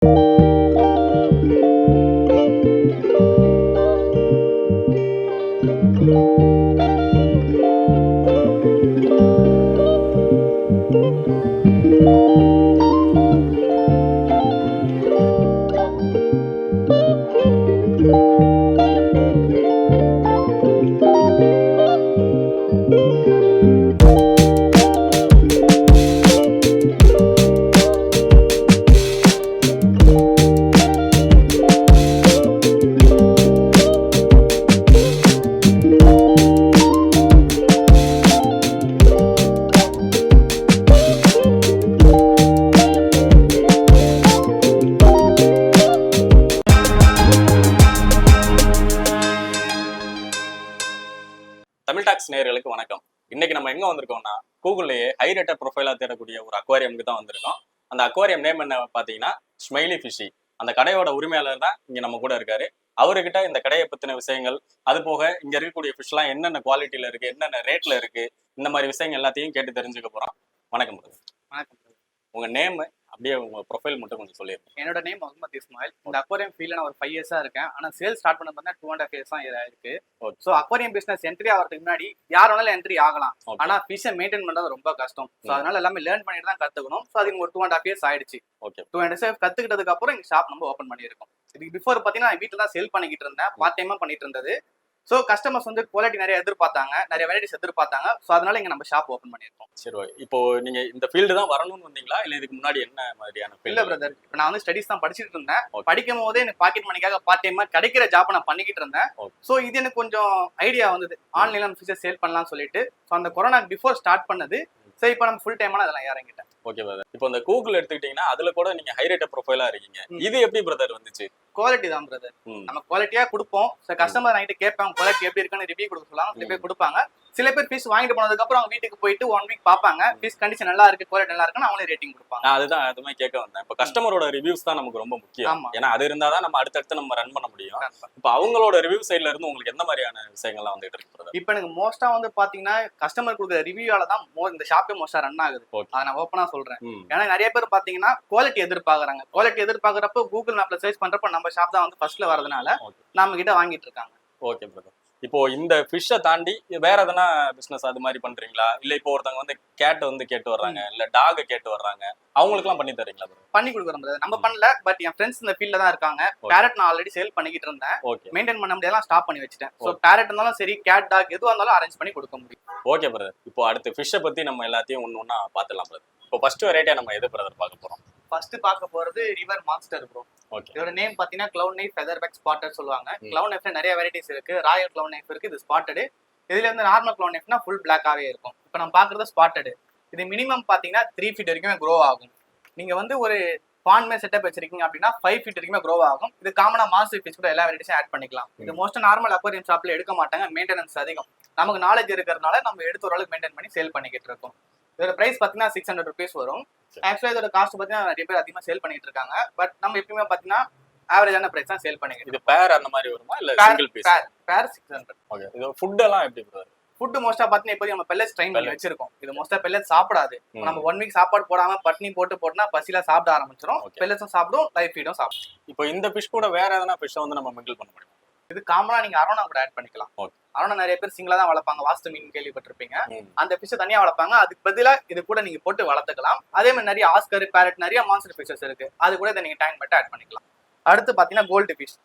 Tamil tax நேயர்களுக்கு வணக்கம். இன்னைக்கு நம்ம எங்க வந்திருக்கோம்னா, கூகுள்லயே ஹை ரேட்டட் ப்ரொஃபைலா தேடக்கூடிய ஒரு அக்வாரியமுக்கு தான் வந்திருக்கோம். அந்த அக்வாரியம் நேம் என்ன பாத்தீங்கன்னா ஸ்மைலி ஃபிஷி. அந்த கடையோட உரிமையாளர் தான் இங்க நம்ம கூட இருக்காரு. அவர்கிட்ட இந்த கடையை பத்தின விஷயங்கள், அது போக இங்க இருக்கக்கூடிய ஃபிஷ் எல்லாம் என்னென்ன குவாலிட்டியில இருக்கு, என்னென்ன ரேட்ல இருக்கு, இந்த மாதிரி விஷயங்கள் எல்லாத்தையும் கேட்டு தெரிஞ்சுக்க போறோம். வணக்கம் பிரதர். வணக்கம். உங்க நேம் அப்படியே உங்க ப்ரொஃபைல் மட்டும் கொஞ்சம் சொல்லிருக்கேன். என்னோட நேம் முகமது இஸ்மாயில். இந்த அக்வாரியம் ஃபீல்ட்ல நான் ஒரு 5 இயர்ஸா இருக்கேன். ஆனா சேல்ஸ் ஸ்டார்ட் பண்ண பார்த்தா 2.5 இயர்ஸ் தான் இருக்கு. சோ அக்வாரியம் பிசினஸ் என்ட்ரி ஆகிறதுக்கு முன்னாடி யார் வேணாலும் என்ட்ரி ஆகலாம். ஆனா ஃபிஷ்ஷை மெயின்டைன் பண்றது ரொம்ப கஷ்டம். சோ அதனால எல்லாமே லேர்ன் பண்ணிட்டு தான் கத்துக்கணும். சோ அதுக்கு ஒரு 2.5 இயர்ஸ் ஆயிடுச்சு. 2.5 இயர்ஸ் கத்துக்கிட்டதுக்கு அப்புறம் எங்க ஷாப் நம்ம ஓப்பன் பண்ணியிருக்கோம். இதுக்கு பிஃபோர் பாத்தீங்கன்னா வீட்டுல தான் சேல் பண்ணிக்கிட்டு இருந்தேன். பார்ட் டைமா பண்ணிட்டு இருந்தது. ஸோ கஸ்டமர்ஸ் வந்து குவாலிட்டி நிறைய எதிர்பார்த்தாங்க, நிறைய வெரைட்டிஸ் எதிர்பார்த்தாங்க. ஸோ அதனால இங்க நம்ம ஷாப் ஓப்பன் பண்ணியிருக்கோம். சரி, இப்போ நீங்க இந்த ஃபீல்டு தான் வரணும்னு வந்தீங்களா, இல்ல இதுக்கு முன்னாடி என்ன மாதிரியான? இல்ல பிரதர், இப்போ நான் வந்து ஸ்டடிஸ் தான் படிச்சுட்டு இருந்தேன். படிக்கும் போதே எனக்கு பாக்கெட் மணிக்காக பார்ட் டைமா கிடைக்கிற ஜாப் நான் பண்ணிக்கிட்டு இருந்தேன். ஸோ இது எனக்கு கொஞ்சம் ஐடியா வந்தது, ஆன்லைன்ல நம்ம ஃபிஷர் சேல் பண்ணலாம்னு சொல்லிட்டு. ஸோ அந்த கொரோனாக்கு பிஃபோர் ஸ்டார்ட் பண்ணது. சரி, இப்போ நம்ம ஃபுல் டைமா அதெல்லாம் இறங்கிட்டேன். Okay brother. இப்போ இந்த கூகுள் எடுத்துக்கிட்டீங்கன்னா அதுல கூட நீங்க ஹை ரேட்டட் ப்ரொஃபைலா இருக்கீங்க. இது எப்படி பிரதர் வந்துச்சு? குவாலிட்டி தான் பிரதர். நம்ம குவாலிட்டியா கொடுப்போம். கஸ்டமர் நைட்டு கேட்பாங்க குவாலிட்டி எப்படி இருக்குன்னு ரிவ்யூ கொடுக்க சொல்லலாம். சில பேர் கொடுப்பாங்க. சில பேர் பீஸ் வாங்கிட்டு போனதுக்கு அப்புறம் அவங்க வீட்டுக்கு போயிட்டு 1 வீக் பார்ப்பாங்க. பீஸ் கண்டிஷன் நல்லா இருக்கு, குவாலிட்டி நல்லா இருக்குன்னு அவங்களே ரேட்டிங் கொடுப்பாங்க. அதுதான் அதுமே கேட்க வந்தேன். இப்போ கஸ்டமரோட ரிவ்யூஸ் தான் நமக்கு ரொம்ப முக்கியம். ஏன்னா அது இருந்தாதான் நம்ம அடுத்தடுத்து நம்ம ரன் பண்ண முடியும். இப்போ அவங்களோட ரிவ்யூ சைட்ல இருந்து உங்களுக்கு எந்த மாதிரியான விஷயங்கள்லாம் வந்துட்டு இருக்கு? இப்போ எனக்கு மோஸ்டா வந்து பாத்தீங்கன்னா கஸ்டமர் கொடுக்குற ரிவ்யூவால தான் இந்த ஷாப்பே மோஸ்டா ரன் ஆகுது. அதை நான் ஓப்பனா சொல்றேன். ஏன்னா நிறைய பேர் பாத்தீங்கன்னா குவாலிட்டி எதிர்பார்க்கறாங்க. குவாலிட்டி எதிர்பார்க்கறப்ப கூகுள் மேப்ல சர்ச் பண்றப்ப நம்ம ஷாப் தான் வந்து ஃபர்ஸ்ட்ல வரதுனால நம்ம கிட்ட வாங்கிட்டு இருக்காங்க. Okay brother. இப்போ இந்த ஃபிஷ்ஷை தாண்டி வேற எதனா பிசினஸ் அது மாதிரி பண்றீங்களா? இல்ல இப்போ ஒருத்தவங்க வந்து கேட் வந்து கேட்டு வர்றாங்க, இல்ல டாக் கேட்டு வர்றாங்க, அவங்களுக்கு எல்லாம் பண்ணி தரீங்களா? பண்ணி கொடுக்குறோம் பிரதர். நம்ம பண்ணல, பட் என் ஃப்ரெண்ட்ஸ் இந்த ஃபீல்ட்ல தான் இருக்காங்க. பேரட் நான் ஆல்ரெடி சேல் பண்ணிக்கிட்டு இருந்தேன். மெயின்டைன் பண்ண முடியாத ஸ்டாப் பண்ணி வச்சிட்டேன். சோ பேரட் இருந்தாலும் சரி, கேட் டாக் எதுவா இருந்தாலும் அரேஞ்ச் பண்ணி கொடுக்க முடியும். Okay brother. இப்போ அடுத்து ஃபிஷ்ஷை பத்தி நம்ம எல்லாத்தையும் ஒண்ணா பாத்துலாம் பிரதர். இப்போ ஃபர்ஸ்ட் வெரைட்டியா நம்ம எது பிரதர் பார்க்க போறோம்? ஃபர்ஸ்ட் பார்க்க போறது ரிவர் மான்ஸ்டர் ப்ரோ. இதோட நேம் பாத்தீங்கன்னா cloud knife feather back spotted சொல்லுவாங்க. கிளவுட் நைஃப்ல நிறைய வெரைட்டிஸ் இருக்கு. ராயல் கிளவுட் நைஃப் இருக்கு, இது ஸ்பாட்டட். இதுல வந்து நார்மல் கிளவுட் நைஃப்னா ஃபுல் பிளாக்காவே இருக்கும். இப்போ நம்ம பாக்குறது ஸ்பாட்டட். இது மினிமம் பாத்தீங்கன்னா 3 ஃபீட் வரைக்கும் க்ரோ ஆகும். நீங்க வந்து ஒரு பாண்ட் மேல் செட்டப் வச்சிருக்கீங்க அப்படின்னா 5 ஃபீட் வரைக்கும் க்ரோ ஆகும். இது காமனா மாஸ்டர் ஃபிஷ் கூட எல்லா வெரைட்டிஸும் ஆட் பண்ணிக்கலாம். இது மோஸ்ட் நார்மல் அக்வாரியம் ஷாப்ல எடுக்க மாட்டாங்க, மெயின்டெனன்ஸ் அதிகம். நமக்கு நாலேஜ் இருக்கிறதுனால நம்ம எடுத்து ஓரளவுக்கு மெயின்டைன் பண்ணி சேல் பண்ணிக்கிட்டு இருக்கோம். இதோட பிரைஸ் பாத்தீங்கன்னா 600 rupees வரும். ஆக்சுவலா இதோட காஸ்ட் பாத்தீங்கன்னா நிறைய பேர் அதிகமா சேல் பண்ணிட்டு இருக்காங்க. பட் நம்ம எப்பவுமே பாத்தீங்கன்னா ஆவரேஜான பிரைஸ் தான் சேல் பண்ணிக்கிட்டு. இது பேர் அந்த மாதிரி வருமா இல்ல சிங்கிள் பீஸ்? பேர் 600. ஓகே. இது ஃபுட் எல்லாம் எப்படி பிரதர்? ஃபுட் மோஸ்டா பாத்தீங்கன்னா இப்போ நம்ம பெல்லட்ஸ் ட்ரைன் பண்ணி வச்சிருக்கோம். இது மோஸ்டா பெல்லட்ஸ் சாப்பிடாது. நம்ம 1 வீக் சாப்பாடு போடாம பட்னி போட்டுனா பசில சாப்பிட ஆரம்பிச்சிரும். பெல்லட்ஸும் சாப்பிடும், லைவ் ஃபீடும் சாப்பிடும். இப்போ இந்த ஃபிஷ் கூட வேற எதனா ஃபிஷ்ஷை வந்து நம்ம மிங்கிள் பண்ண முடியும்? இது காமனா நீங்க அரோனா கூட ஆட் பண்ணிக்கலாம். அரோனா நிறைய பேர் சிங்கிளா தான் வளர்ப்பாங்க. வாஸ்து மீன் கேள்விப்பட்டிருப்பீங்க. அந்த ஃபிஷ்ஷை தனியா வளர்ப்பாங்க. அதுக்கு பதிலா இது கூட நீங்க போட்டு வளர்த்துக்கலாம். அதே மாதிரி நிறைய ஆஸ்கர், பேரட், நிறைய மான்ஸ்டர் ஃபிஷஸ் இருக்கு. அது கூட இதை நீங்க டேங்க் மட்டும் ஆட் பண்ணிக்கலாம். அடுத்து பாத்தீங்கன்னா கோல்டு ஃபிஷ்.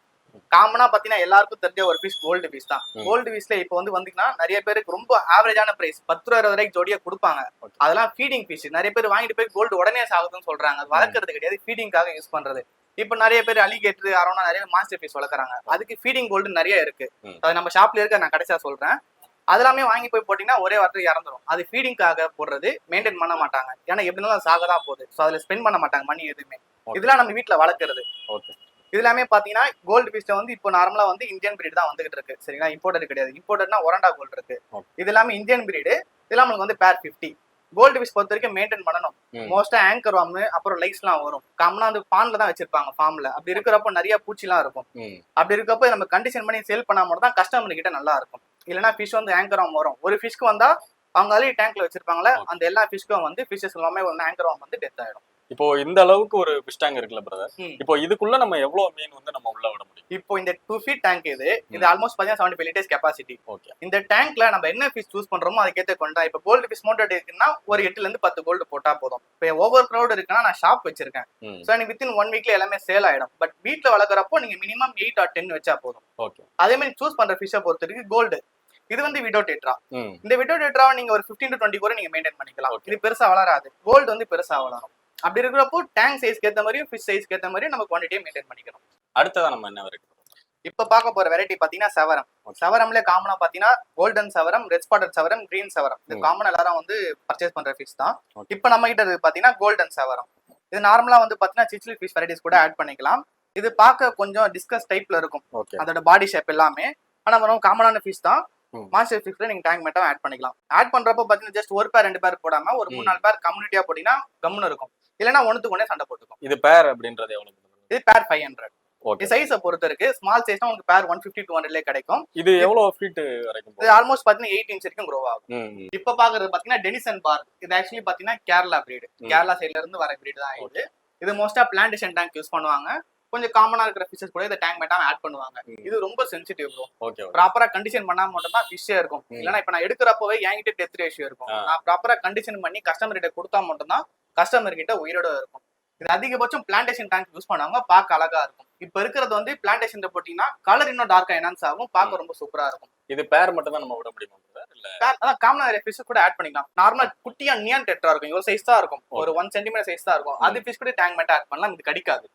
காமனா பாத்தீங்கன்னா எல்லாருக்கும் தெரிஞ்ச ஒரு ஃபிஷ் கோல்டு ஃபிஷ் தான். கோல்டு ஃபிஷ்ல இப்போ வந்தீங்கன்னா நிறைய பேருக்கு ரொம்ப ஆவரேஜான பிரைஸ் 10 ரூபா 20 ரூபாய்க்கு ஜோடியா கொடுப்பாங்க. அதெல்லாம் ஃபீடிங் ஃபிஷ். நிறைய பேர் வாங்கிட்டு போய் கோல்டு உடனே சாகுதுன்னு சொல்றாங்க. அது வளர்க்கறது கிடையாது, ஃபீடிங்காக யூஸ் பண்றது. இப்ப நிறைய பேர் அலிகேட்டர், அரோனா, நிறைய மாஸ்டர் ஃபிஷ் வளர்க்குறாங்க. அதுக்கு ஃபீடிங் கோல்டு நிறைய இருக்கு. அது நம்ம ஷாப்ல இருக்க, நான் கடைசியா சொல்றேன். அதெல்லாமே வாங்கி போய் போட்டீங்கன்னா ஒரே வாரத்துக்கு இறந்துரும். அது ஃபீடிங்காக போடுறது, மெயின்டைன் பண்ண மாட்டாங்க. ஏன்னா எப்படி இருந்தாலும் சாகதான் போகுது. ஸோ அதுல ஸ்பெண்ட் பண்ண மாட்டாங்க மணி எதுவுமே. இதெல்லாம் நம்ம வீட்டுல வளர்க்கறது. இதுலாமே பாத்தீங்கன்னா கோல்டு ஃபிஷ்ல இப்போ நார்மலா இந்தியன் பிரீட் தான் வந்துகிட்டு இருக்கு. சரிங்களா, இம்போர்ட்டட் கிடையாது. இம்போர்ட்டட்னா ஒரண்டா கோல்டு இருக்கு. இது எல்லாமே இந்தியன் பிரீடு. இதெல்லாம் நமக்கு பேர் 50. கோல்டு ஃபிஷ் பொறுத்த வரைக்கும் மெயின்டைன் பண்ணணும். மோஸ்டா ஆங்கர் வார்ம் அப்புறம் லைட்ஸ் எல்லாம் வரும். காமனா பான்ல தான் வச்சிருப்பாங்க ஃபார்ம்ல. அப்படி இருக்கிறப்ப நிறைய பூச்சி எல்லாம் இருக்கும். அப்படி இருக்கப்ப நம்ம கண்டிஷன் பண்ணி சேல் பண்ணா மட்டும் தான் கஸ்டமர் கிட்ட நல்லா இருக்கும். இல்லைன்னா ஃபிஷ் ஆங்கர் வார்ம் வரும். ஒரு ஃபிஷ்க்கு வந்தா அவங்க ஆல்ரெடி டேங்க்ல வச்சிருப்பாங்களே, அந்த எல்லா ஃபிஷ்க்கும் ஃபிஷஸ் எல்லாமே ஆங்கர் வார்ம் டெத் ஆயிடும். இப்போ இந்த அளவுக்கு ஒரு ஃபிஷ் டேங்க் இருக்குல்ல பிரதர், இப்போ இதுக்குள்ள நம்ம எவ்வளவு மீன் வந்து நம்ம உள்ள விட முடியும்? இப்போ இந்த 2 feet டேங்க் இது ஆல்மோஸ்ட் பாத்தீங்கன்னா 75 liters கெபாசிட்டி. ஓகே. இந்த டேங்க்ல நம்ம என்ன ஃபிஷ் சூஸ் பண்றோமோ அதுக்கேற்ற கொண்டா. இப்போ கோல்டு ஃபிஷ் மோட்டட் இருக்குன்னா ஒரு 8ல இருந்து 10 கோல்டு போட்டா போதும். இப்போ ஓவர் க்ரௌட் இருக்குன்னா நான் ஷாப் வச்சிருக்கேன், சோ எனக்கு வித்தின் 1 வீக்ல எல்லாமே சேல் ஆயிடும். பட் வீட்ல வளர்க்குறப்போ நீங்க மினிமம் 8 or 10 வச்சா போதும். ஓகே. அதே மாதிரி சூஸ் பண்ற ஃபிஷ்ஷை பொறுத்த வரைக்கும் கோல்டு இது வந்து விடோ டெட்ரா. இந்த விடோ டெட்ராவை நீங்க ஒரு 15 to 20 கூட நீங்க மெயின்டைன் பண்ணிக்கலாம். இது பெருசா வளராது. கோல்டு வந்து பெருசா வளரும். அப்படி இருக்கிறப்போ டேங்க் சைஸ்க்கு ஏற்ற மாதிரியும் ஃபிஷ் சைஸ்க்கு ஏற்ற மாதிரியும் நம்ம குவான்டிட்டியை மெயின்டைன் பண்ணிக்கணும். அடுத்ததான் நம்ம என்ன வெரைட்டி? இப்ப பார்க்க போற வெரைட்டி பாத்தீங்கன்னா சவரம். சவரம்ல காமனா பாத்தீங்கன்னா கோல்டன் சவரம், ரெட் ஸ்பாட்டட் சவரம், கிரீன் சவரம். இது காமனா எல்லாரும் வந்து பர்ச்சேஸ் பண்ற ஃபிஷ் தான். இப்ப நம்ம கிட்ட இருக்கு பாத்தீங்கன்னா கோல்டன் சவரம். இது நார்மலா வந்து பாத்தீங்கன்னா சிச்சிலி ஃபிஷ் வெரைட்டிஸ் கூட ஆட் பண்ணிக்கலாம். இது பார்க்க கொஞ்சம் டிஸ்கஸ் டைப்ல இருக்கும், அதோட பாடி ஷேப் எல்லாமே. ஆனா ரொம்ப காமனான ஃபிஷ் தான். மாஸ்டர் ஃபிஷ்ல நீங்க டேங்க் மட்டும் ஆட் பண்ணிக்கலாம். ஆட் பண்றப்போ பாத்தீங்கன்னா ஜஸ்ட் ஒரு பேர் 2 பேர் போடாம ஒரு 3-4 பேர் கம்யூனிட்டியா போட்டீங்கன்னா கம்முன்னு இருக்கும். இல்லைன்னா ஒண்ணுக்கு ஒண்ணே சண்டை போட்டுக்கும். இது பேர் அப்படின்றது எவ்வளவு? இது பேர் 500. இது சைஸை பொறுத்து இருக்கு. ஸ்மால் சைஸ்னா உங்களுக்கு பேர் 150-200 கிடைக்கும். இது எவ்வளவு ஃபீட் வரைக்கும்? இது ஆல்மோஸ்ட் பாத்தீங்கன்னா 8 inch வரைக்கும் க்ரோ ஆகும். இப்ப பாக்குறது பாத்தீங்கன்னா டெனிசன் பார். இது ஆக்சுவலி பாத்தீங்கன்னா கேரளா பிரீடு, கேரளா சைட்ல இருந்து வர பிரீடு தான் இது. இது மோஸ்டா பிளான்டேஷன் டேங்க் யூஸ் பண்ணுவாங்க. கொஞ்சம் காமனா இருக்கிற ஃபிஷஸ் கூட இந்த டேங்க் மேட்டாம ஆட் பண்ணுவாங்க. இது ரொம்ப சென்சிட்டிவ் ப்ரோ. ப்ராப்பரா கண்டிஷன் பண்ணாம மட்டும் தான் ஃபிஷ்ஷே இருக்கும். இல்லைன்னா இப்ப நான் எடுக்கிறப்பவே என்கிட்ட டெத் ரேஷியோ இருக்கும். நான் ப்ராப்பரா கண்டிஷன் பண்ணி கஸ்டமர் கிட்ட கொடுத்தா மட்டும் தான் கஸ்டமர் கிட்ட உயிரோட இருக்கும். இது அதிகபட்சம் பிளான்டேஷன் டேங்க் யூஸ் பண்ணுவாங்க, பார்க்க அழகா இருக்கும். இப்ப இருக்கிறது வந்து பிளான்டேஷன் போட்டீங்கன்னா கலர் இன்னும் டார்க்கா என்ஹான்ஸ் ஆகும், பார்க்க ரொம்ப சூப்பரா இருக்கும். இது பேர் மட்டும் தான் நம்ம விட முடியுமா? அதான் காமனா நிறைய ஃபிஷ் கூட ஆட் பண்ணிக்கலாம். நார்மலா குட்டியா நியான் டெட்ரா இருக்கும், இவ்வளவு சைஸ் தான் இருக்கும், ஒரு 1 cm சைஸ் தான் இருக்கும். அது ஃபிஷ் கூட டேங்க் மேட்டா ஆட் பண்ணலாம், இது கடிக்காது.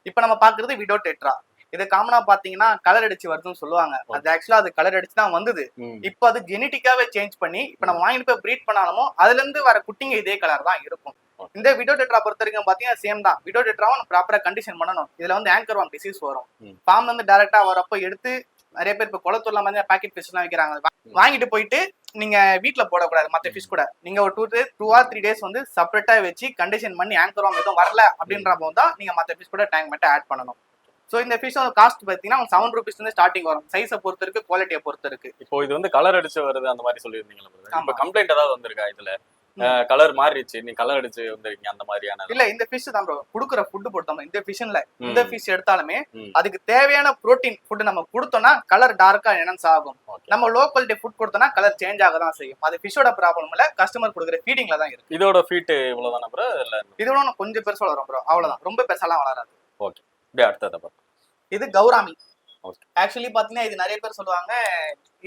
இப்ப நம்ம பாக்குறது விடோ டெட்ரா. இது காமனா பாத்தீங்கன்னா கலர் அடிச்சு வருதுன்னு சொல்லுவாங்க. அது ஆக்சுவலா அது கலர் அடிச்சு தான் வந்தது. இப்ப அது ஜெனட்டிக்காவே சேஞ்ச் பண்ணி இப்ப நம்ம வாங்கிட்டு போய் ப்ரீட் பண்ணாலுமோ அதுல இருந்து வர குட்டிங்க இதே கலர் தான் இருக்கும். இந்த விடோ டெட்ரா பொறுத்த வரைக்கும் பாத்தீங்கன்னா சேம் தான். விடோ டெட்ராவும் ப்ராப்பரா கண்டிஷன் பண்ணணும். இதுல வந்து ஆங்கர் வார்ம் டிசீஸ் வரும். ஃபார்ம்ல இருந்து டைரக்டா வரப்போ எடுத்து நிறைய பேர் இப்ப குளத்தூர்ல வந்து பாக்கெட் ஃபிஷ் எல்லாம் வைக்கிறாங்க. வாங்கிட்டு போயிட்டு நீங்க வீட்டுல போடக்கூடாது. மத்த ஃபிஷ் கூட நீங்க ஒரு 2 or 3 days வந்து செப்பரேட்டா வச்சு கண்டிஷன் பண்ணி ஆங்கர் வார்ம் எதுவும் வரல அப்படின்றப்போ தான் நீங்க மத்த ஃபிஷ் கூட டேங்க் மட்டும் ஆட் பண்ணணும். சோ இந்த ஃபிஷ் காஸ்ட் பாத்தீங்கன்னா 7 rupees இருந்து ஸ்டார்டிங் வரும். சைஸை பொறுத்து இருக்கு, குவாலிட்டியை பொறுத்து இருக்கு. இப்போ இது வந்து கலர் அடிச்சு வருது அந்த மாதிரி சொல்லியிருந்தீங்களா? இப்ப கம்ப்ளைண்ட் ஏதாவது வந்திருக்கா இதுல? கலர் மாறிடுச்சு, நீ கலர் அடிச்சு வந்திருக்கீங்க அந்த மாதிரியான? இல்ல, இந்த ஃபிஷ் தான் ப்ரோ குடுக்குற ஃபுட் பொறுத்தோம். இந்த ஃபிஷ்ல இந்த ஃபிஷ் எடுத்தாலுமே அதுக்கு தேவையான புரோட்டீன் ஃபுட் நம்ம கொடுத்தோம்னா கலர் டார்க்கா என்ஹான்ஸ் ஆகும். நம்ம லோ குவாலிட்டி ஃபுட் கொடுத்தோம்னா கலர் சேஞ்ச் ஆக தான் செய்யும். அது ஃபிஷோட ப்ராப்ளம் இல்ல, கஸ்டமர் கொடுக்குற ஃபீடிங்ல தான் இருக்கு. இதோட ஃபீட் இவ்வளவுதானா ப்ரோ? இல்ல இதோட கொஞ்சம் பெருசா வளரும் ப்ரோ, அவ்வளவுதான். ரொம்ப பெருசாலாம் வளராது. ஓகே. அப்படியே அடுத்தத பாருங்க. இது கௌராமி. ஆக்சுவலி பாத்தீங்கன்னா இது நிறைய பேர் சொல்லுவாங்க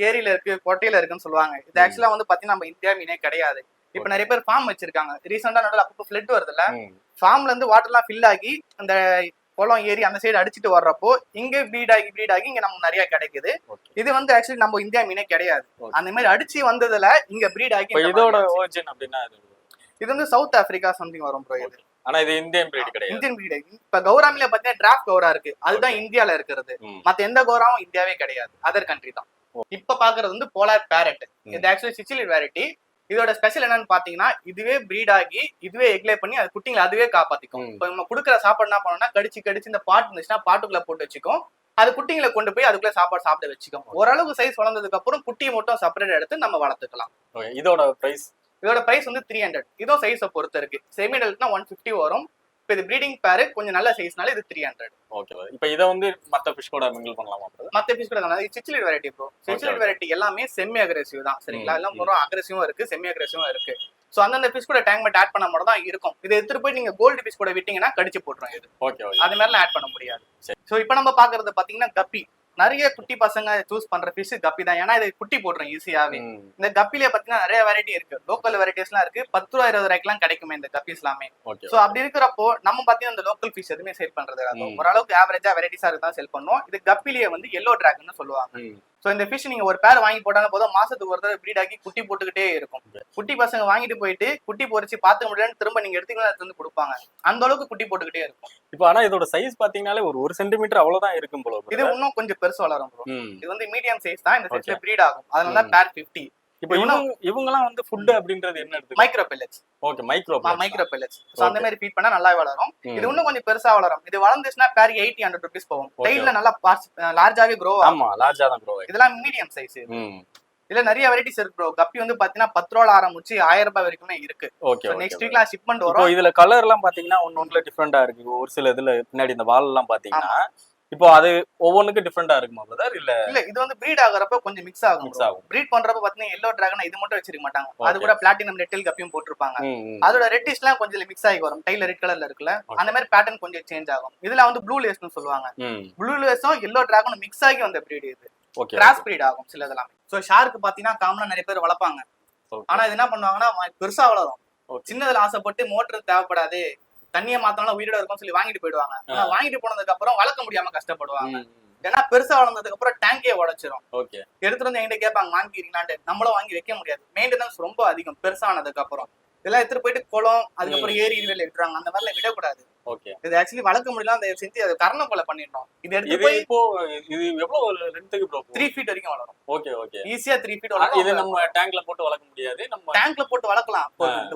ஏரியில இருக்கு, கொட்டையில இருக்குன்னு சொல்லுவாங்க. இது ஆக்சுவலா வந்து பாத்தீங்கன்னா நம்ம இந்தியா மீனே கிடையாது. இப்ப நிறைய பேர் ஃபார்ம் வச்சிருக்காங்க. ரீசெண்டா நடுவில் அப்பப்போ ஃபிளட் வருது இல்ல, ஃபார்ம்ல இருந்து வாட்டர் எல்லாம் ஃபில் ஆகி அந்த குளம் ஏரி அந்த சைடு அடிச்சுட்டு வர்றப்போ இங்க ப்ரீட் ஆகி இங்க நமக்கு நிறைய கிடைக்குது. இது வந்து ஆக்சுவலி நம்ம இந்தியா மீனே கிடையாது. அந்த மாதிரி அடிச்சு வந்ததுல இங்க ப்ரீட் ஆகி. இதோட ஒரிஜின் அப்படின்னா இது வந்து சவுத் ஆப்பிரிக்கா சம்திங் வரும் ப்ரோ. இது ஆனா இது இந்தியன் பிரீட் கிடையாது. Indian breed. இப்ப கௌராமில பாத்தீங்கன்னா டிராஃப்ட் கௌரா இருக்கு, அதுதான் இந்தியால இருக்கிறது. மத்த எந்த கௌராவும் இந்தியாவே கிடையாது, அதர் கண்ட்ரி தான். இப்ப பாக்குறது வந்து போலார் பேரட். இது ஆக்சுவலி சிச்சிலிட் வெரைட்டி. இதோட ஸ்பெஷல் என்னன்னு பாத்தீங்கன்னா இதுவே பிரீட் ஆகி இதுவே எக்லே பண்ணி அது குட்டிங்களை அதுவே காப்பாத்திக்கும். இப்ப நம்ம கொடுக்குற சாப்பாடு என்ன பண்ணோம்னா கடிச்சு இந்த பாட்டு இருந்துச்சுன்னா பாட்டுக்குள்ள போட்டு வச்சுக்கும். அது குட்டிங்களை கொண்டு போய் அதுக்குள்ள சாப்பாடு சாப்பிட வச்சுக்கும். ஓரளவுக்கு சைஸ் வளர்ந்ததுக்கு அப்புறம் குட்டியை மட்டும் செப்பரேட் எடுத்து நம்ம வளர்த்துக்கலாம். இதோட பிரைஸ் வந்து 300. இதோ சைஸை பொறுத்து இருக்கு. செமி அடல்ட்னா 150 வரும். இப்போ இது ப்ரீடிங் பேர் கொஞ்சம் நல்ல சைஸ்னால இது 300. ஓகே. இப்போ இத வந்து மத்த ஃபிஷ் கூட மிங்கிள் பண்ணலாமா? மத்த ஃபிஷ் கூட இது cichlid variety bro. Cichlid variety எல்லாமே செமி அக்ரெசிவ் தான், சரிங்களா? எல்லாம் ரொம்ப அக்ரெசிவும் இருக்கு, செமி அக்ரெசிவும் இருக்கு. சோ அந்த ஃபிஷ் கூட டேங்க் மேட் ஆட் பண்ண மட்டும் தான் இருக்கும். இதை எடுத்துட்டு போய் நீங்க கோல்டு ஃபிஷ் கூட விட்டீங்கன்னா கடிச்சு போட்டுரும். இது ஓகே. அது மாதிரிலாம் ஆட் பண்ண முடியாது. சோ இப்போ நம்ம பாக்குறது பாத்தீங்கன்னா கப்பி. நிறைய குட்டி பசங்க சூஸ் பண்ற ஃபிஷ் கப்பி தான். ஏன்னா இது குட்டி போட்டுரும் ஈஸியாவே. இந்த கப்பிலே பாத்தீங்கன்னா நிறைய வெரைட்டி இருக்கு. லோக்கல் வெரைட்டிஸ் எல்லாம் இருக்கு. 10 ரூபா 20 ரூபாய்க்குலாம் கிடைக்குமே இந்த கப்பீஸ் எல்லாமே. சோ அப்படி இருக்கிறப்போ நம்ம பாத்தீங்கன்னா இந்த லோக்கல் ஃபிஷ் எதுவுமே சேல் பண்றது ஓரளவுக்கு ஆவரேஜா வெரைட்டிஸா இருக்குதான் சேல் பண்ணுவோம். இது கப்பிலேயே வந்து எல்லோ டிராகன் சொல்லுவாங்க. சோ இந்த ஃபிஷ் நீங்க ஒரு பேர் வாங்கி போட்டாலும் போதும், மாசத்துக்கு ஒரு தடவை ப்ரீட் ஆகி குட்டி போட்டுக்கிட்டே இருக்கும். குட்டி பசங்க வாங்கிட்டு போயிட்டு குட்டி பொறிச்சு பார்த்துக்க முடியலன்னு திரும்ப நீங்க எடுத்தீங்கன்னா அது வந்து கொடுப்பாங்க. அந்த அளவுக்கு குட்டி போட்டுக்கிட்டே இருக்கும். இப்போ ஆனா இதோட சைஸ் பாத்தீங்கன்னாலே ஒரு 1 சென்டிமீட்டர் அவ்வளவுதான் இருக்கும் போல. இது இன்னும் கொஞ்சம் பெருசு வளரும். இது வந்து மீடியம் சைஸ் தான். இந்த சைஸ்ல ப்ரீட் ஆகும். அதனால பேர் 50. இப்போ இவங்கலாம் வந்து ஃபுட் அப்படின்றது என்ன எடுத்து? Micro pellets. Okay, micro pellets. So அந்த மாதிரி ஃபீட் பண்ணா நல்லா வளரும். இது இன்னும் கொஞ்சம் பெருசா வளரும். இது வளர்ந்துச்சுனா பேர் 80-100 ரூபீஸ் போகும். டைல்ல நல்லா லார்ஜாவே க்ரோ ஆகும். ஆமா, லார்ஜா தான் க்ரோ ஆகும். இதெல்லாம் மீடியம் சைஸ். இதுல நிறைய வெரைட்டிஸ் இருக்கு ப்ரோ. கப்பி வந்து பாத்தீங்கன்னா 10 ரூபாய் ஆரம்பிச்சு 1000 ரூபாய் வரைக்குமே இருக்கு. ஓகே. நெக்ஸ்ட் வீக்ல ஷிப்மெண்ட் இப்போ வரும். இதுல கலர் எல்லாம் பாத்தீங்கன்னா ஒன்னொன்னுல டிஃப்ரெண்டா இருக்கு. ஒரு சில இதுல பின்னாடி இந்த வால் எல்லாம் பாத்தீங்கன்னா இப்போ அது ஒவ்வொன்றுக்கும் டிஃப்ரெண்டா இருக்குமா பிரதர்? இல்ல இது வந்து பிரீட் ஆகுறப்ப கொஞ்சம் மிக்ஸ் ஆகும். பிரீட் பண்றப்ப பாத்தீங்கன்னா எல்லோ டிராகன் இது மட்டும் வச்சிருக்க மாட்டாங்க. அது கூட பிளாட்டினம் ரெட்டில் கப்பியும் போட்டிருப்பாங்க. அதோட ரெட்டிஷ் எல்லாம் கொஞ்சம் மிக்ஸ் ஆகி வரும். டைல ரெட் கலர்ல இருக்குல்ல, அந்த மாதிரி பேட்டர்ன் கொஞ்சம் சேஞ்ச் ஆகும். இதுல வந்து ப்ளூ லேஸ்னு சொல்லுவாங்க. ப்ளூ லேஸும் எல்லோ டிராகனும் மிக்ஸ் ஆகி வந்த பிரீட் இது. கிராஸ் பிரீட் ஆகும் சில இதெல்லாம். சோ ஷார்க் பாத்தீங்கன்னா காமனா நிறைய பேர் வளர்ப்பாங்க. ஆனா இது என்ன பண்ணுவாங்கன்னா பெருசா வளரும். சின்னதுல ஆசைப்பட்டு மோட்டர் தேவைப்படாது, தண்ணியை மாத்தினாலும் உயிரோட இருக்கும் சொல்லி வாங்கிட்டு போயிடுவாங்க. ஆனா வாங்கிட்டு போனதுக்கு அப்புறம் வளர்க்க முடியாம கஷ்டப்படுவாங்க. ஏன்னா பெருசா வளர்ந்ததுக்கு அப்புறம் டேங்கே உடைச்சிரும். எடுத்துட்டு வந்து என்கிட்ட கேட்பாங்க வாங்கிக்கிறீங்களான்னு. நம்மளும் வாங்கி வைக்க முடியாது. மெயின்டெனன்ஸ் ரொம்ப அதிகம் பெருசானதுக்கு அப்புறம். இதெல்லாம் எடுத்துட்டு போயிட்டு குளம், அதுக்கப்புறம் ஏரி இதுல விட்டுறாங்க. அந்த மாதிரிலாம் விடக்கூடாது. இது ஆக்சுவலி வளர்க்க முடியல, அதை செஞ்சு அது கரண கொலை பண்ணிட்டோம். இது எடுத்து போய் இப்போ இது எவ்வளவு லென்த்துக்கு ப்ரோ? 3 ஃபீட் வரைக்கும் வளரும். ஓகே. ஈஸியா 3 ஃபீட் வளரும். இது நம்ம டேங்க்ல போட்டு வளர்க்க முடியாது. நம்ம டேங்க்ல போட்டு வளர்க்கலாம்.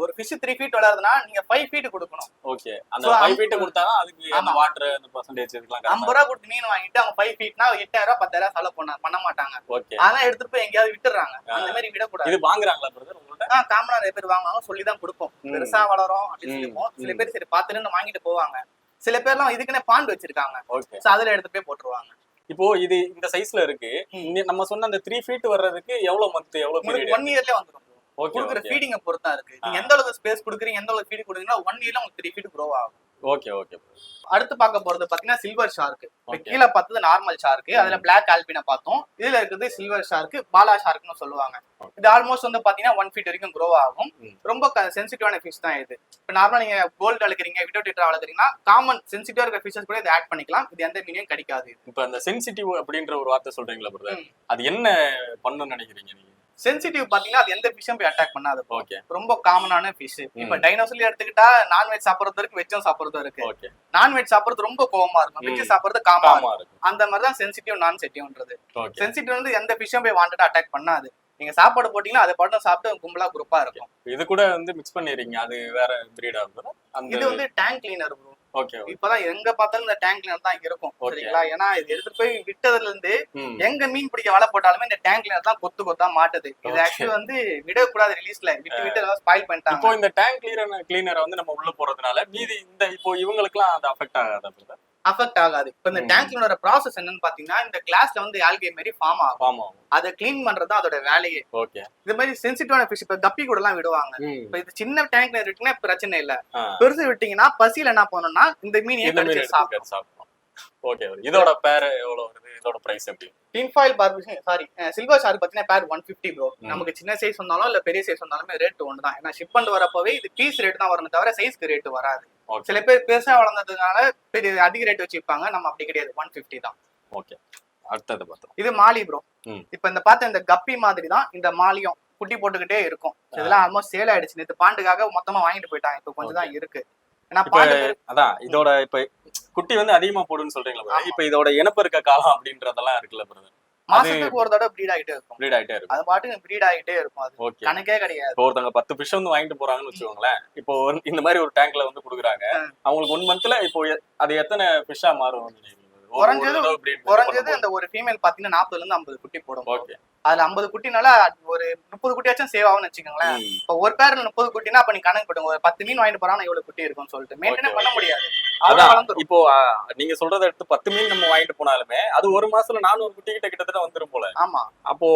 ஒரு ஃபிஷ் 3 ஃபீட் வளருதுன்னா நீங்க 5 ஃபீட் கொடுக்கணும். ஓகே. அந்த 5 ஃபீட் கொடுத்தாதான் அதுக்கு அந்த வாட்டர் அந்த பெர்சன்டேஜ் இதெல்லாம் 50 ரூபாய் கொடுத்து மீன் வாங்கிட்டு அவங்க 5 ஃபீட்னா 8000 10,000 செலவு பண்ண மாட்டாங்க. அதான் எடுத்துட்டு போய் எங்கயாவது விட்டுறாங்க. அந்த மாதிரி விடக்கூடாது. இது வாங்குறாங்களா பிரதர் உங்கள்ட்ட? காமனா நிறைய பேர் வாங்குவாங்க, சொல்லி தான் கொடுப்போம். பெருசா வளரும் அப்படின்னு சொல்லிப்போம். சில பேர் சரி பாத்துட்டு வாங்கிட்டு போவாங்க. சில பேர்லாம் இதுக்குன்னே பாண்ட் வச்சிருக்காங்க. அதுல எடுத்து போய் போட்டுருவாங்க. இப்போ இது இந்த சைஸ்ல இருக்கு. நம்ம சொன்ன அந்த 3 ஃபீட் வர்றதுக்கு எவ்வளவு மந்த் எவ்வளவு பீரியட்? 1 இயர்லயே வந்துரும். குடுக்குற ஃபீடிங்க பொறுத்தா இருக்கு. நீங்க எந்த அளவுக்கு ஸ்பேஸ் குடுக்குறீங்க, எந்த அளவுக்கு ஃபீட் குடுக்குறீங்கன்னா 1 இயர்ல உங்களுக்கு 3 ஃபீட் க்ரோ ஆகும். ஓகே. அடுத்து பார்க்க போறது பாத்தீங்கன்னா சில்வர் ஷார்க். கீழே பார்த்தது நார்மல் ஷார்க், அதுல பிளாக் ஆல்பினை பார்த்தோம். இதுல இருக்குது சில்வர் ஷார்க், பாலா ஷார்க்னு சொல்லுவாங்க. இது ஆல்மோஸ்ட் வந்து பாத்தீங்கன்னா 1 ஃபீட் வரைக்கும் க்ரோ ஆகும். ரொம்ப சென்சிட்டிவான ஃபிஷ் தான் இது. இப்ப நார்மலா நீங்க கோல்டு வளர்க்குறீங்க, விடோ டீட்டா வளர்க்குறீங்கன்னா காமன் சென்சிட்டிவா இருக்கிற ஃபிஷஸ் கூட இதை ஆட் பண்ணிக்கலாம். இது எந்த மீனையும் கிடைக்காது. இப்ப அந்த சென்சிட்டிவ் அப்படின்ற ஒரு வார்த்தை சொல்றீங்களா பிரதர்? அது என்ன பண்ணணும்னு நினைக்கிறீங்க நீங்க? சென்சிட்டிவ் பாத்தீங்கன்னா அது எந்த ஃபிஷ்ஷும் போய் அட்டாக் பண்ணாது. ஓகே. ரொம்ப காமனான ஃபிஷ். இப்ப டைனோசர்ல எடுத்துக்கிட்டா நான்வெஜ் சாப்பிடுறது இருக்கு, வெஜ்ஜும் சாப்பிடுறது இருக்கு. நான்வெஜ் சாப்பிடுறது ரொம்ப கோவமா இருக்கும், வெஜ் சாப்பிடுறது காமா இருக்கும். அந்த மாதிரி தான் சென்சிட்டிவ் நான் சென்சிட்டிவ்ன்றது. சென்சிட்டிவ் வந்து எந்த ஃபிஷ்ஷும் போய் வாண்டடா அட்டாக் பண்ணாது. நீங்க சாப்பாடு போட்டீங்கன்னா அதை பாட்டு சாப்பிட்டு கும்பலா குரூப்பா இருக்கும். இது கூட வந்து மிக்ஸ் பண்ணிடுறீங்க. அது வேற பிரீட் ஆகும். இது வந்து டேங்க் கிளீனர் ப்ரோ. ஓகே. இப்பதான் எங்க பார்த்தாலும் இந்த டேங்க் கிளீனர் தான் இருக்கும். சரிங்களா? ஏன்னா இது எடுத்து போய் விட்டதுல இருந்து எங்க மீன் பிடிக்க வலை போட்டாலுமே இந்த டேங்க் கிளீனர் தான் கொத்தா மாட்டுது. இது ஆக்சுவலி வந்து விடக்கூடாது, ரிலீஸ்ல விட்டு ஸ்பாயில் பண்ணிட்டாங்க. இப்போ இந்த டேங்க் கிளீனரை வந்து நம்ம உள்ள போறதுனால மீதி இந்த இப்போ இவங்களுக்கு எல்லாம் அது அஃபெக்ட் ஆகாது. அஃபெக்ட் ஆகாது. இப்ப இந்த டேங்க் கிளீனரோட ப்ராசஸ் என்னன்னு பாத்தீங்கன்னா இந்த கிளாஸ்ல வந்து ஆல்கே மாதிரி ஃபார்ம் ஆகும். அதை கிளீன் பண்றது அதோட வேலையே. ஓகே. இது மாதிரி சென்சிட்டிவான ஃபிஷ் இப்ப கப்பி கூட எல்லாம் விடுவாங்க. இப்ப இது சின்ன டேங்க் கிளீனர் இருக்குன்னா பிரச்சனை இல்ல. பெருசு விட்டீங்கன்னா பசியில என்ன பண்ணணும்னா இந்த மீனையே கடிச்சு சாப்பிடும். ஓகே. இதோட பேர் எவ்வளவு வருது? இதோட பிரைஸ் எப்படி? டின்ஃபாயில் சில்வர் ஷார்க் பாத்தீங்கன்னா பேர் 150 ப்ரோ. நமக்கு சின்ன சைஸ் வந்தாலும் இல்ல பெரிய சைஸ் வந்தாலுமே ரேட் ஒன்று தான். ஏன்னா ஷிப் பண்ணி வரப்பவே இது பீஸ் ரேட் தான் வரணும் தவிர சைஸ்க்கு ரேட் வராது. சில பேர் பெருசா வளர்ந்ததுனால பெரிய அதிக ரேட் வச்சுப்பாங்க. நம்ம அப்படி கிடையாது, 150 தான். ஓகே. அடுத்தது பார்த்தோம். இது மாலி ப்ரோ. இப்ப இந்த பார்த்த இந்த கப்பி மாதிரி தான் இந்த மாலியும் குட்டி போட்டுக்கிட்டே இருக்கும். இதெல்லாம் ஆல்மோஸ்ட் சேல் ஆயிடுச்சு. நேற்று பாண்டுக்காக மொத்தமா வாங்கிட்டு போயிட்டாங்க. இப்ப கொஞ்சம் தான் இருக்கு. அதான் இதோட இப்ப குட்டி வந்து அதிகமா போடுன்னு சொல்றீங்களா? இப்ப இதோட இனப்பெருக்க காலம் அப்படின்றதெல்லாம் இருக்குல்ல பிரதர்? மாசத்துக்கு ஒரு தடவை ப்ரீட் ஆகிட்டே இருக்கும். அது பாட்டுக்கு ப்ரீட் ஆகிட்டே இருக்கும். அது கணக்கே கிடையாது. ஒருத்தவங்க 10 ஃபிஷ் வந்து வாங்கிட்டு போறாங்கன்னு வச்சுக்கோங்களேன். இப்போ இந்த மாதிரி ஒரு டேங்க்ல வந்து குடுக்குறாங்க. அவங்களுக்கு 1 மந்த்ல இப்போ அது எத்தனை ஃபிஷ்ஷா மாறும்? குறைஞ்சது அந்த ஒரு ஃபீமேல் பாத்தீங்கன்னா 40ல இருந்து 50 குட்டி போடும். ஓகே. அதுல 50 குட்டினால ஒரு 30 குட்டியாச்சும் சேவ் ஆகும்னு வச்சுக்கோங்களேன். இப்ப ஒரு பேர்ல 30 குட்டினா அப்ப நீ கணக்கு போடுங்க. ஒரு 10 மீன் வாங்கிட்டு போறான்னு எவ்வளவு குட்டி இருக்கும்னு சொல்லிட்டு மெயின்டைன் பண்ண முடியாது. இப்போ நீங்க சொல்றத எடுத்து 10 மீன் நம்ம வாங்கிட்டு போனாலுமே அது ஒரு மாசத்துல 400 குட்டி கிட்டத்தட்ட வந்துரும் போல. ஆமா. அப்போ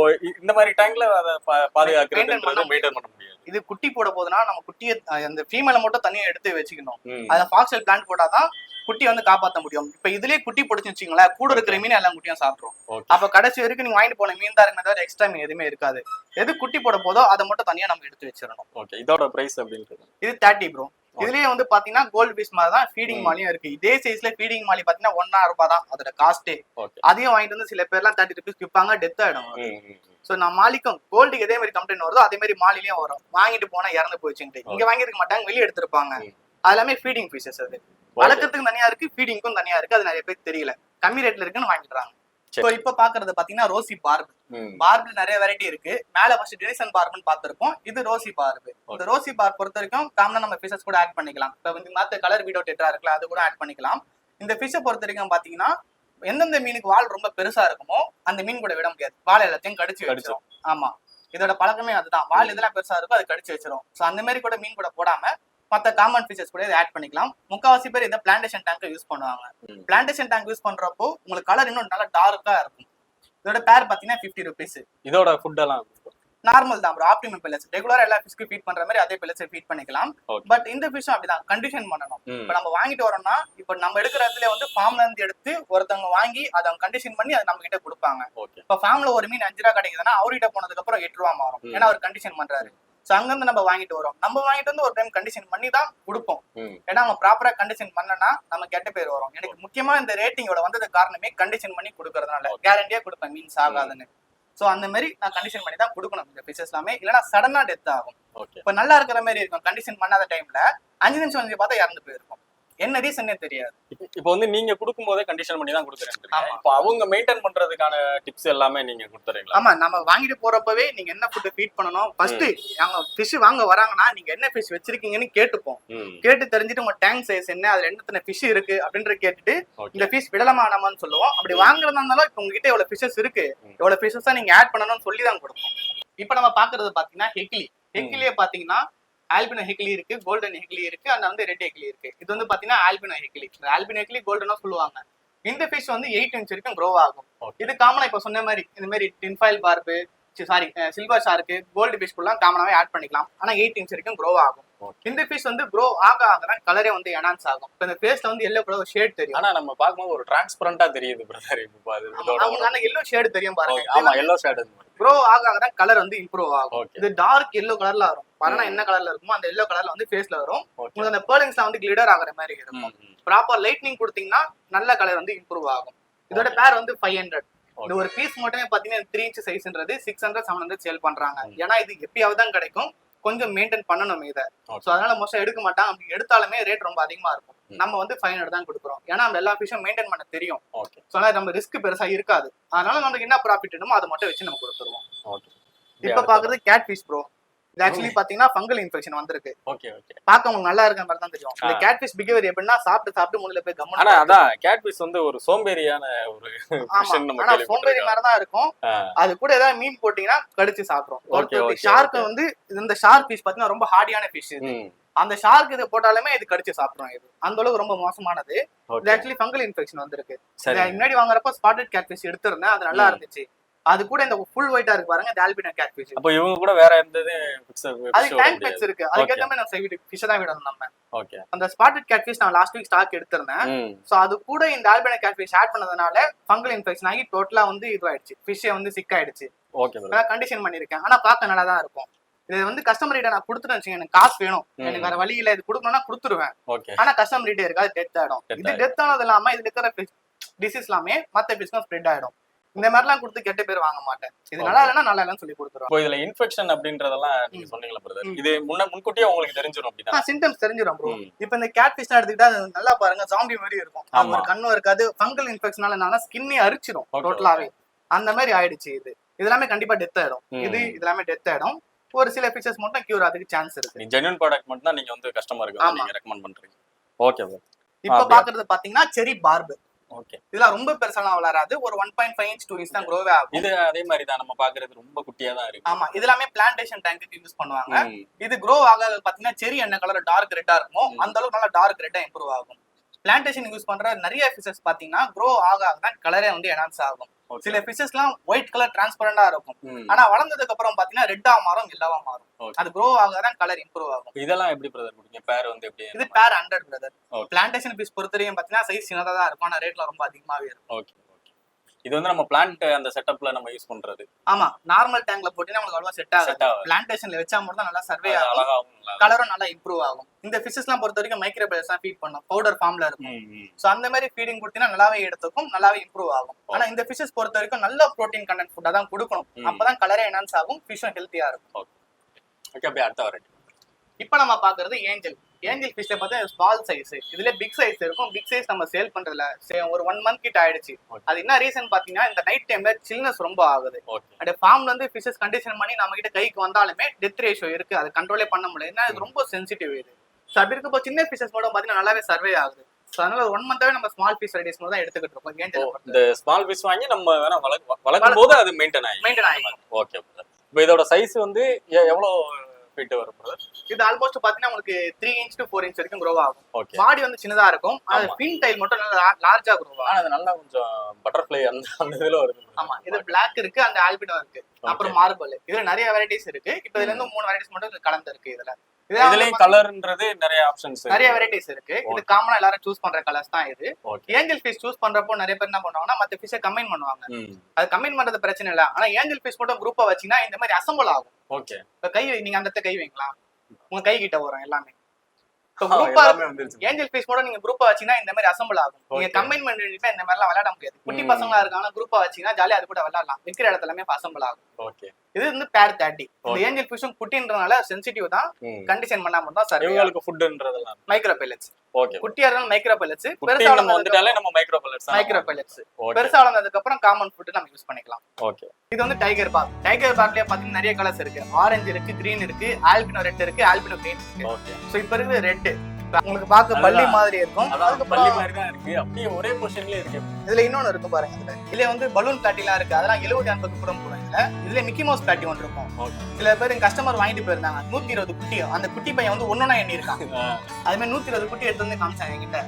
இந்த மாதிரி டேங்க்ல அதை பாதுகாக்கிறது மெயின்டைன் பண்ண முடியாது. இது குட்டி போட போதுன்னா நம்ம குட்டியை அந்த ஃபீமேல மட்டும் தனியா எடுத்து வச்சுக்கணும். அதுல ஃபாக்ஸ்டெயில் பிளான்ட் போட்டாதான் குட்டி வந்து காப்பாற்ற முடியும். இப்ப இதுலயே குட்டி போட்டுச்சு வச்சுங்களேன், கூட இருக்கிற மீன் எல்லாம் குட்டியும் சாப்பிடும். அப்ப கடைசி வரைக்கும் நீங்க வாங்கிட்டு போன மீன் தான் இருக்குமே தவிர எக்ஸ்ட்ரா மீன் எதுவுமே இருக்காது. எது குட்டி போட போதோ அதை மட்டும் தனியா நம்ம எடுத்து வச்சிடணும். ஓகே. இதோட பிரைஸ் அப்படின்றது இது 30 ப்ரோ. இதுலயே வந்து பாத்தீங்கன்னா கோல்டு பீஸ் மாதிரி தான் ஃபீடிங் மாலியும் இருக்கு. இதே சைஸ்ல ஃபீடிங் மாலி பாத்தீங்கன்னா 1000 ரூபாய் தான் அதோட காஸ்டே. அதையும் வாங்கிட்டு வந்து சில பேர்லாம் 30 rupees விற்பாங்க, டெத் ஆயிடும். சோ நான் மாலிக்கும் கோல்டுக்கு இதே மாதிரி கம்ப்ளைண்ட் வருதோ அதே மாதிரி மாலிலயும் வரும். வாங்கிட்டு போனா இறந்து போயிடுச்சுட்டு இங்க வாங்கிருக்க மாட்டாங்க, வெளியே எடுத்திருப்பாங்க. அது எல்லாமே ஃபீடிங் பீசஸ். அது வளர்க்கறதுக்கு தனியா இருக்கு, ஃபீடிங்க்கும் தனியா இருக்கு. அது நிறைய பேருக்கு தெரியல, கம்மி ரேட்ல இருக்குன்னு வாங்கிடுறாங்க. இப்ப பாக்குறது பாத்தீங்கன்னா ரோசி பார்ப். பார்ப்ல நிறைய வெரைட்டி இருக்கு. மேல ஃபர்ஸ்ட் டெனிசன் பார்ப்னு பாத்திருப்போம். இது ரோசி பார்ப். இந்த ரோசி பார்ப் பொறுத்த வரைக்கும் காமனா நம்ம ஃபிஷஸ் கூட ஆட் பண்ணிக்கலாம். இப்ப வந்து மத்த கலர் வீடோ டெட்ரா இருக்குல்ல, அது கூட ஆட் பண்ணிக்கலாம். இந்த ஃபிஷ்ஷை பொறுத்த வரைக்கும் பாத்தீங்கன்னா எந்தெந்த மீனுக்கு வால் ரொம்ப பெருசா இருக்குமோ அந்த மீன் கூட விட முடியாது. வால் எல்லாத்தையும் கடிச்சு. ஆமா. இதோட பழக்கமே அதுதான். வால் இதெல்லாம் பெருசா இருக்கும், அது கடிச்சு வச்சிரும். ஸோ அந்த மாதிரி கூட மீன் கூட போடாம மற்ற காமன் ஃபிஷஸ் கூட இதை ஆட் பண்ணிக்கலாம். முக்கால்வாசி பேர் இதை பிளான்டேஷன் டேங்க் யூஸ் பண்ணுவாங்க. பிளான்டேஷன் டேங்க் யூஸ் பண்றப்போ உங்களுக்கு கலர் இன்னும் நல்லா டார்க்கா இருக்கும். இதோட பேர் பாத்தீங்கன்னா 50 rupees. இதோட ஃபுட் எல்லாம் நார்மல் தான் ப்ரோ. ஆப்டிமம் பெல்லட்ஸ் ரெகுலரா எல்லா ஃபிஷ்க்கு ஃபீட் பண்ற மாதிரி அதே பெல்லட்ஸ் ஃபீட் பண்ணிக்கலாம். பட் இந்த ஃபிஷ் அப்படிதான் கண்டிஷன் பண்ணணும். இப்ப நம்ம வாங்கிட்டு வரோம்னா இப்ப நம்ம எடுக்கிற இடத்துல வந்து ஃபார்ம்ல இருந்து எடுத்து ஒருத்தவங்க வாங்கி அதை கண்டிஷன் பண்ணி அதை நம்ம கிட்ட கொடுப்பாங்க. இப்ப ஃபார்ம்ல ஒரு மீன் 5 ரூபா கிடைக்குதுன்னா அவர்கிட்ட போனதுக்கு அப்புறம் 8 ரூபா மாறும். ஏன்னா அவர் கண்டிஷன் பண்றாரு. சோ அங்கிருந்து நம்ம வாங்கிட்டு வரோம். நம்ம வாங்கிட்டு வந்து ஒரு டைம் கண்டிஷன் பண்ணி தான் கொடுப்போம். ஏன்னா அவங்க ப்ராப்பரா கண்டிஷன் பண்ணனா நம்ம கெட்ட பேர் வரும். எனக்கு முக்கியமா இந்த ரேட்டிங்கோட வந்தது காரணமே கண்டிஷன் பண்ணி கொடுக்கறதுனால. கேரண்டியா கொடுப்பேன் மீன்ஸ் ஆகாதுன்னு. சோ அந்த மாதிரி நான் கண்டிஷன் பண்ணி தான் கொடுக்கணும் இந்த ஃபிஷஸ் எல்லாமே. இல்லைன்னா சடனா டெத் ஆகும். இப்ப நல்லா இருக்கிற மாதிரி இருக்கும். கண்டிஷன் பண்ணாத டைம்ல 5 நிமிஷம் வந்து பார்த்தா இறந்து போயிருக்கும். என்ன ரீசன்னே தெரியாது. இப்போ வந்து நீங்க கொடுக்கும் போதே கண்டிஷன் பண்ணி தான் கொடுக்குறேன். இப்போ அவங்க மெயின்டைன் பண்றதுக்கான டிப்ஸ் எல்லாமே நீங்க கொடுத்துறீங்களா? ஆமா, நம்ம வாங்கிட்டு போறப்பவே நீங்க என்ன ஃபுட் ஃபீட் பண்ணணும் ஃபர்ஸ்ட். அவங்க ஃபிஷ் வாங்க வராங்கன்னா நீங்க என்ன ஃபிஷ் வச்சிருக்கீங்கன்னு கேட்டுப்போம். கேட்டு தெரிஞ்சுட்டு உங்க டேங்க் சைஸ் என்ன, அதுல எத்தனை ஃபிஷ் இருக்கு அப்படின்ற கேட்டுட்டு இந்த ஃபிஷ் விடலாமான்னு சொல்லுவோம். அப்படி வாங்குறதா இருந்தாலும் இப்ப உங்ககிட்ட எவ்வளவு ஃபிஷஸ் இருக்கு, எவ்வளவு ஃபிஷஸ் தான் நீங்க ஆட் பண்ணணும்னு சொல்லி தான் கொடுப்போம். இப்ப நம்ம பாக்குறது பாத்தீங்கன்னா ஹெக்லி. ஹெக்லியே பாத்தீங்கன்னா ஆல்பினோ ஹெக்லி இருக்கு, கோல்டன் ஹெக்லி இருக்கு, அந்த வந்து ரெட் ஹெக்லி இருக்கு. இது வந்து பாத்தீங்கன்னா ஆல்பினோ ஹெக்லி. ஆல்பினோ ஹெக்லி கோல்டனா சொல்லுவாங்க. இந்த ஃபிஷ் வந்து 8 inch வரைக்கும் க்ரோ ஆகும். இது காமனா இப்ப சொன்ன மாதிரி இந்த மாதிரி tinfoil barb, sorry silver shark, gold fish எல்லாம் காமனாவே ஆட் பண்ணிக்கலாம். ஆனா 8 inch வரைக்கும் க்ரோ ஆகும். இந்த ஃபிஷ் வந்து க்ரோ ஆக ஆக கலரே வந்து என்ஹான்ஸ் ஆகும். இப்ப இந்த ஃபேஸ்ல வந்து எல்லோ கலர் ஷேட் தெரியும். ஆனா நம்ம பாக்கும்போது ஒரு டிரான்ஸ்பரண்டா தெரியுது பிரதர். இப்போ அது அதனால எல்லோ ஷேட் தெரியும் பாருங்க. ஆமா, எல்லோ ஷேட். க்ரோ ஆக ஆக கலர் வந்து இம்ப்ரூவ் ஆகும். இது டார்க் எல்லோ கலர்ல வரும். பரணா என்ன கலர்ல இருக்குமோ அந்த எல்லோ கலர்ல வந்து ஃபேஸ்ல வரும். உங்களுக்கு அந்த பேர்லிங்ஸ்ல வந்து கிளிடர் ஆகுற மாதிரி இருக்கும். ப்ராப்பர் லைட்னிங் கொடுத்தீங்கன்னா நல்ல கலர் வந்து இம்ப்ரூவ் ஆகும். இதோட பேர் வந்து 500. இந்த ஒரு பீஸ் மட்டுமே பாத்தீங்கன்னா 3 inch சைஸ்ன்றது 600 700 சேல் பண்றாங்க. ஏன்னா இது எப்பயாவது தான் கிடைக்கும். கொஞ்சம் மெயின்டைன் பண்ணணும் இதை. சோ அதனால மோஸ்டா எடுக்க மாட்டாங்க. அப்படி எடுத்தாலுமே ரேட் ரொம்ப அதிகமா இருக்கும். நம்ம வந்து 500 தான் கொடுக்குறோம். ஏன்னா நம்ம எல்லா ஃபிஷும் மெயின்டைன் பண்ண தெரியும். சோ அதனால நம்ம ரிஸ்க் பெருசா இருக்காது. அதனால நமக்கு என்ன ப்ராஃபிட் வேணுமோ அதை மட்டும் வச்சு நம்ம கொடுத்துருவோம். இப்ப பாக்குறது கேட் ஃபிஷ் ப்ரோ. இது ஆக்சுவலி பாத்தீங்கன்னா ஃபங்கல் இன்ஃபெக்ஷன் வந்திருக்கு. பாக்க உங்களுக்கு நல்லா இருக்க மாதிரி தான் தெரியும். இந்த கேட் ஃபிஷ் பிஹேவியர் எப்படின்னா சாப்பிட்டு மூணுல போய் கம்மன். ஆனா அதான் கேட் ஃபிஷ் வந்து ஒரு சோம்பேறியான ஒரு ஃபிஷ். நம்ம ஆனா சோம்பேறி மாதிரி தான் இருக்கும். அது கூட ஏதாவது மீன் போட்டீங்கன்னா கடிச்சு சாப்பிடும். ஷார்க் வந்து இந்த ஷார்க் ஃபிஷ் பாத்தீங்கன்னா ரொம்ப ஹார்டியான ஃபிஷ். அந்த ஷார்க் இதை போட்டாலுமே இது கடிச்சு சாப்பிடும். இது அந்த அளவுக்கு ரொம்ப மோசமானது. இது ஆக்சுவலி ஃபங்கல் இன்ஃபெக்ஷன் வந்திருக்கு. முன்னாடி வாங்குறப்ப ஸ்பாட்டட் கேட் ஃபிஷ் எடுத்திருந்தேன். அது நல்லா இருந்துச்சு. அது கூட இந்த ஃபுல் ஒயிட்டா இருக்கு பாருங்க, இது ஆல்பினோ கேட் ஃபிஷ். அப்ப இவங்க கூட வேற எந்த அது டேங்க் பெட்ஸ் இருக்கு. அதுக்கு ஏத்த மாதிரி நம்ம ஃபிஷ் தான் விடணும் நம்ம. ஓகே. அந்த ஸ்பாட்டட் கேட் ஃபிஷ் நான் லாஸ்ட் வீக் ஸ்டாக் எடுத்திருந்தேன். சோ அது கூட இந்த ஆல்பினோ கேட் ஃபிஷ் ஆட் பண்ணதுனால ஃபங்கல் இன்ஃபெக்ஷன் ஆகி டோட்டலா வந்து இதுவாயிடுச்சு. ஃபிஷ் வந்து சிக் ஆயிடுச்சு. ஓகே. நான் கண்டிஷன் பண்ணிருக்கேன். ஆனா பார்க்க நல்லா தான் இருக்கும். இது வந்து கஸ்டமர் கிட்ட நான் கொடுத்துட்டேன் வச்சுங்க, எனக்கு காசு வேணும், எனக்கு வேற வழி இல்ல, இது கொடுக்கணும்னா கொடுத்துருவேன். ஆனா கஸ்டமர் கிட்ட இருக்காது, டெத் ஆயிடும். இது டெத் ஆனது இல்லாம இதுல இருக்கிற டிசீஸ் எல்லாமே மத்த ஃபிஷ்க்கும் ஸ்ப்ரெட் ஆயிடும். இந்த மாதிரிலாம் கொடுத்து கெட்ட பேர் வாங்க மாட்டேன். இது நல்லா இல்லைன்னா நல்லா இல்லைன்னு சொல்லி கொடுத்துருவோம். இப்போ இதுல இன்ஃபெக்ஷன் அப்படின்றதெல்லாம் நீங்க சொன்னீங்களா பிரதர்? இது முன்கூட்டியே உங்களுக்கு தெரிஞ்சிடும் அப்படின்னா? சிம்டம்ஸ் தெரிஞ்சிடும் ப்ரோ. இப்போ இந்த கேட் ஃபிஷ் எடுத்துக்கிட்டா நல்லா பாருங்க, ஜாம்பி மாதிரி இருக்கும். அவங்க கண்ணும் இருக்காது. ஃபங்கல் இன்ஃபெக்ஷனால என்னன்னா ஸ்கின்னே அரிச்சிடும் டோட்டலாவே. அந்த மாதிரி ஆயிடுச்சு. இது இதெல்லாமே கண்டிப்பா டெத் ஆயிடும். இதெல்லாமே டெத் ஆயிடும். ஒரு சில ஃபிஷஸ் மட்டும் கியூர் ஆகிறதுக்கு சான்ஸ் இருக்கு. ஜென்யூன் ப்ராடக்ட் மட்டும் தான் நீங்க வந்து கஸ்டமருக்கு நீங்க ரெக்கமெண்ட் பண்றீங்க. Okay bro. இப்போ பாக்குறது பாத்தீங்கன்னா செரி பார்பு. ஓகே. இதெல்லாம் ரொம்ப பெருசாலாம் வளராது. ஒரு 1.5 inch 2 inch தான் க்ரோவே ஆகும். இது அதே மாதிரி தான் நம்ம பாக்குறது ரொம்ப குட்டியா தான் இருக்கு. ஆமா, இதெல்லாமே பிளான்டேஷன் டேங்க்கு யூஸ் பண்ணுவாங்க. இது க்ரோ ஆக பாத்தீங்கன்னா செரி என்ன கலர் டார்க் ரெட்டா இருக்குமோ அந்த அளவுக்கு நல்லா டார்க் ரெட்டா இம்ப்ரூவ் ஆகும். பிளான்டேஷன் யூஸ் பண்ற நிறைய ஃபிஷஸ் பாத்தீங்கன்னா க்ரோ ஆக தான் கலரே வந்து என்ஹான்ஸ் ஆகும். சில ஃபிஷஸ்லாம் ஒயிட் கலர் டிரான்ஸ்பரண்டா இருக்கும். ஆனா வளர்ந்ததுக்கு அப்புறம் பாத்தீங்கன்னா ரெட்டா மாறும், எல்லோவா மாறும். அது க்ரோ ஆக தான் கலர் இம்ப்ரூவ் ஆகும். இதெல்லாம் எப்படி பிரதர் கொடுங்க? பேர் வந்து எப்படி? இது பேர் 100 பிரதர். பிளான்டேஷன் ஃபிஷ் பொறுத்தவரைக்கும் பாத்தீங்கன்னா சைஸ் சின்னதா தான் இருக்கும். ஆனா ரேட்ல ரொம்ப அதிகமாவே இருக்கும். ஓகே. இது வந்து நம்ம பிளான்ட் அந்த செட்டப்ல நம்ம யூஸ் பண்றது. ஆமா, நார்மல் டேங்க்ல போட்டீங்கன்னா உங்களுக்கு அவ்வளவு செட் ஆகாது. பிளான்டேஷன்ல வச்சா மட்டும் தான் நல்லா சர்வே ஆகும், கலரும் நல்லா இம்ப்ரூவ் ஆகும். இந்த ஃபிஷஸ்லாம் பொறுத்த வரைக்கும் மைக்ரோ பிளஸ் தான் ஃபீட் பண்ணும், பவுடர் ஃபார்ம்ல இருக்கும். சோ அந்த மாதிரி ஃபீடிங் கொடுத்தீங்கன்னா நல்லாவே எடுத்துக்கும், நல்லாவே இம்ப்ரூவ் ஆகும். ஆனா இந்த ஃபிஷஸ் பொறுத்த வரைக்கும் நல்ல புரோட்டீன் கண்டென்ட் ஃபுட்டா தான் கொடுக்கணும். அப்பதான் கலரே என்ஹான்ஸ் ஆகும், ஃபிஷும் ஹெல்த்தியா இருக்கும். ஓகே. அப்படியே அடுத்த வரேன். இப்போ நம்ம பாக்குறது ஏஞ்சல். ஏஞ்சல் ஃபிஷ்ல பார்த்தா ஸ்மால் சைஸ், இதுல பிக் சைஸ் இருக்கும். பிக் சைஸ் நம்ம சேல் பண்றதுல ஒரு 1 month கிட்ட ஆயிடுச்சு. அது என்ன ரீசன் பாத்தீங்கன்னா இந்த நைட் டைம்ல சில்னஸ் ரொம்ப ஆகுது. அந்த ஃபார்ம்ல இருந்து ஃபிஷஸ் கண்டிஷன் பண்ணி நம்ம கிட்ட கைக்கு வந்தாலுமே டெத் ரேஷியோ இருக்கு, அது கண்ட்ரோலே பண்ண முடியல. ஏன்னா இது ரொம்ப சென்சிட்டிவ். இது ஸோ அப்படி இருக்கப்போ சின்ன ஃபிஷஸ் கூட பாத்தீங்கன்னா நல்லாவே சர்வே ஆகுது. ஸோ அதனால 1 month-ஆவே நம்ம ஸ்மால் ஃபிஷ் ரெடிஸ் தான் எடுத்துக்கிட்டு இருக்கோம். ஏஞ்சல் இந்த ஸ்மால் ஃபிஷ் வாங்கி நம்ம வேணா வளர்க்கும் போது அது மெயின்டைன் ஆகும். ஓகே. இப்போ இதோட சைஸ் வந்து எவ்வளவு ஃபீட் வரும் brother? இது ஆல்மோஸ்ட் பாத்தீங்கன்னா உங்களுக்கு 3 இன்ச் டு 4 இன்ச் வரைக்கும் க்ரோ ஆகும். ஓகே. பாடி வந்து சின்னதா இருக்கும். அது ஆமா. பின் டைல் மட்டும் நல்லா லார்ஜா க்ரோ ஆகும். ஆனா அது நல்லா கொஞ்சம் பட்டர்ஃப்ளை அந்த இதுல வருது. ஆமா, இது பிளாக் இருக்கு, அந்த ஆல்பினோ இருக்கு, அப்புறம் மார்பிள். இதுல நிறைய வெரைட்டிஸ் இருக்கு. இப்போ இதுல இருந்து 3 வெரைட்டிஸ் மட்டும் கலந்து இருக்கு. இதுலயும் கலர்ன்றது நிறைய ஆப்ஷன்ஸ் நிறைய வெரைட்டிஸ் இருக்கு. இது காமனா எல்லாரும் சூஸ் பண்ற கலர்ஸ் தான் இது. ஏஞ்சல் ஃபிஷ் சூஸ் பண்றப்போ நிறைய பேர் என்ன பண்ணுவாங்கன்னா மத்த ஃபிஷ்ஷை கம்பைன் பண்ணுவாங்க. அது கம்பைன் பண்றது பிரச்சனை இல்ல. ஆனா ஏஞ்சல் ஃபிஷ் மட்டும் குரூப்பா வச்சீங்கன்னா இந்த மாதிரி அசம்பிள் ஆகும். ஓகே. இப்ப கை நீங்க அந்த இடத்துல கை வைக்கலாம், உங்க கை கிட்ட வரும் எல்லாமே. இப்போ குரூப்பா ஏஞ்சல் ஃபிஷ் மட்டும் நீங்க குரூப்பா வச்சீங்கன்னா இந்த மாதிரி அசம்பிள் ஆகும். நீங்க கம்பைன் பண்ணிட்டு இந்த மாதிரி எல்லாம் விளையாட முடியாது. குட்டி பசங்களா இருக்காங்க, குரூப்பா வச்சீங்கன்னா ஜாலியா அது கூட விளையாடலாம். விக்கிற இடத்துல எல்லாமே அசம்பிள் ஆகும். ஓகே. இது வந்து பேர் 30. இந்த ஏஞ்சல் ஃபிஷும் குட்டின்றனால சென்சிட்டிவ் தான், கண்டிஷன் பண்ணாம தான் சார். இவங்களுக்கு ஃபுட்ன்றதெல்லாம் மைக்ரோ பெல்லட்ஸ். ஓகே. குட்டியா இருந்தாலும் மைக்ரோ பெல்லட்ஸ், பெருசா வந்துட்டாலே நம்ம மைக்ரோ பெல்லட்ஸ் பெருசா வளர்ந்ததுக்கு அப்புறம் காமன் ஃபுட் நம்ம யூஸ் பண்ணிக்கலாம். ஓகே. இது வந்து டைகர் பார்க். டைகர் பார்க்லயே பாத்தீங்கன்னா நிறைய கலர்ஸ் இருக்கு. ஆரஞ்சு இருக்கு, கிரீன் இருக்கு, ஆல்பினோ ரெட் இருக்கு, ஆல்பினோ கிரீன் இருக்கு. ஓகே. சோ இப்போ இருக்கு ரெட். உங்களுக்கு பார்க்க பல்லி மாதிரி இருக்கும். அதுக்கு பல்லி மாதிரி தான் இருக்கு. அப்படியே ஒரே பொசிஷன்லயே இருக்கு. இதுல இன்னொன்னு இருக்கு பாருங்க. இதுல வந்து பலூன் பிளாட்டிலாம் இருக்கு. அதெல்லாம் 70-80 கூட போடுவாங்க. இதுல மிக்கி மவுஸ் பிளாட்டி ஒன்று இருக்கும். சில பேர் கஸ்டமர் வாங்கிட்டு போயிருந்தாங்க 120 குட்டி. அந்த குட்டி பையன் வந்து ஒன்னொன்னா எண்ணி இருக்கான். அது மாதிரி 120 குட்டி எடுத்து வந்து காமிச்சாங்க என்கிட்ட.